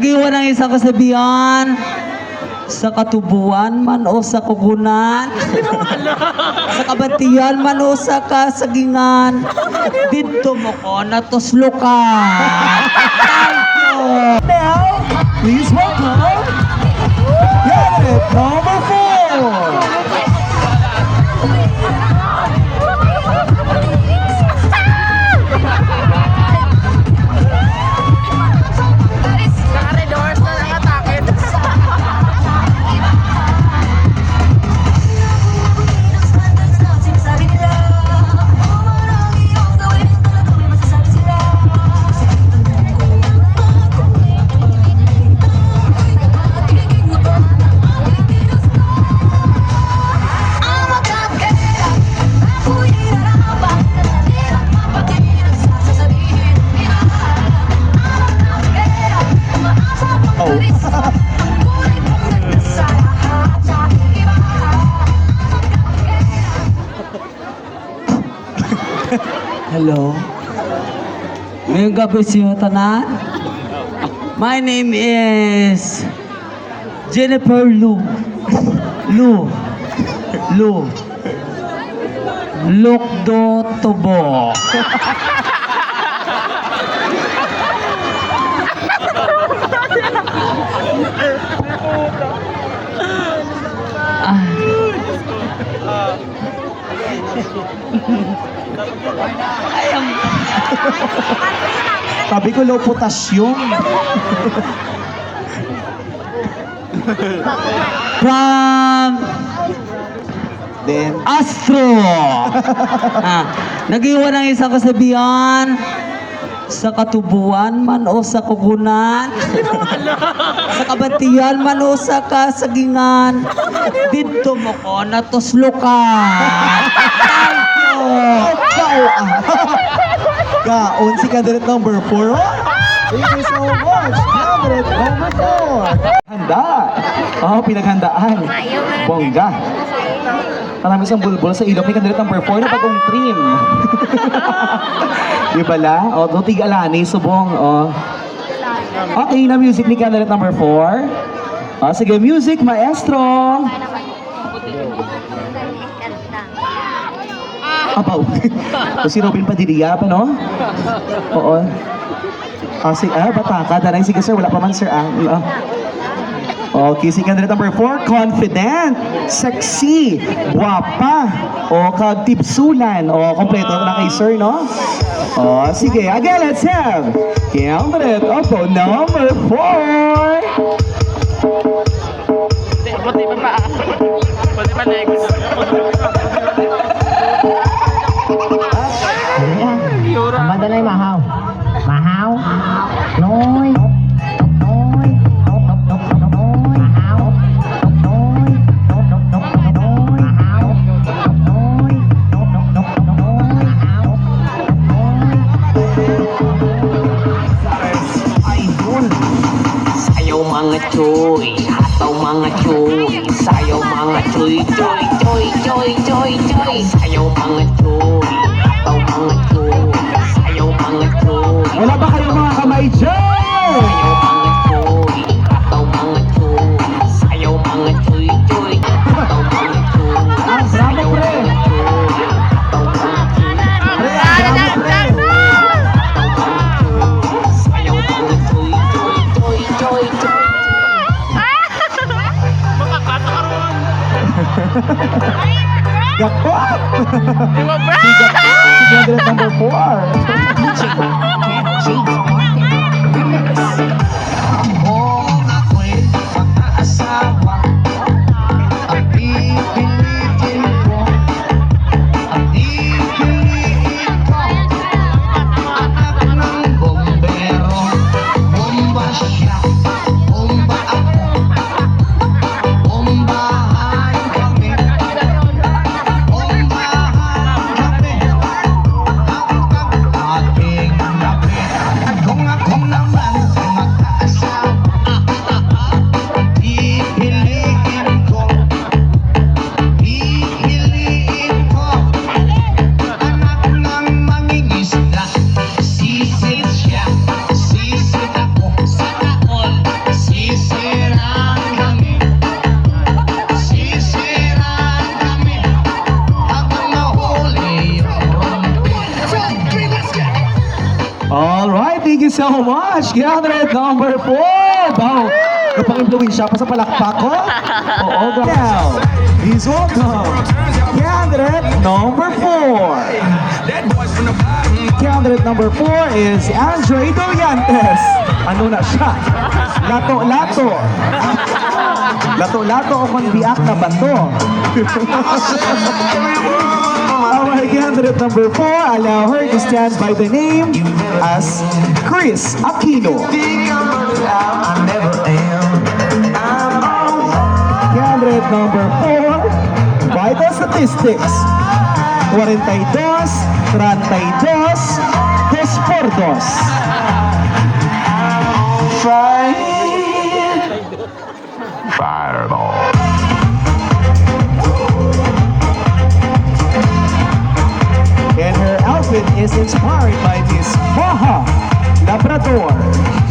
Giwan ang isang kasabihan, sa katubuan man o sa kugunan, sa kabatian man o sa kasagingan, dito mo ko natuslukan. Thank you. Now, please welcome candidate number 4. Hello. Ngayong gabi siyo tanan. My name is Jennifer Lu. Lokdo Tobo. Sabi ko low potassium. From Then, Astro. Nag-iwan ang isang kasabihan, sa katubuan man o sa kugunan, sa kabatian man o sa kasagingan, dito mo ko natuslukan. Thank you. Kaon si candidate number 4. Thank you so much, candidate number 4. Handa. Pinaghandaan. Bongga. Marami isang bulbul sa ilok ni candidate number 4 na bagong trim. Di ba la? Dotig alani, subong. Okay, na music ni candidate number 4. Sige, music, maestro. Abaw. Si Robin Padilla pa, no? Oo. Sige, bataka. Danay, sige sir, wala pa man sir. Okay, si candidate number 4, confident, sexy, guwapa, kag tipsulan, kompleto na kay sir, no? Sige, again, let's have candidate number 4. Madalay mahaw. Mahaw. Noy. Noy. Mahaw. Noy. Mahaw. Noy. Idol. Sayaw mga choy, hataw mga choy, sayaw mga choy, choy, choy, choy, choy, choy, sayaw mga choy, hataw mga choy, sayaw mga choy. Wala ba kayong mga kamay dyan? Sayaw mga choy, hataw mga choy, sayaw mga choy, choy, hataw mga choy, Bravo, pre! hataw mga choy, Pre, bravo, pre! sayaw mga choy, choy, choy, choy, choy. Gakot! Si candidate number 4. Kung ako'y mag-aasawa, ang pipiliin ko, ang pipiliin ko, anak ng bombero, bomba siya, bomba ako, bombahan kami, bombahan kami, ating gabi. At kung ako naman mag-aasawa, pipiliin ko, anak ng mangingisda, sisid siya, sisid ako, sana all. so much. Candidate number 4. Wow. Napang-influensya pa sa palakpak ko. Oo, now, please welcome candidate number 4. Candidate number 4 is Andre Doliantes. Ano na siya? Lato-lato. Lato-lato o konbiak na bato. Our candidate number 4, allow her to stand by the name as Chris Aquino. Candidate number 4, vital statistics. 42, 32, 2 por 2. Fireball. And her outfit is inspired by Miss Maha Labrador.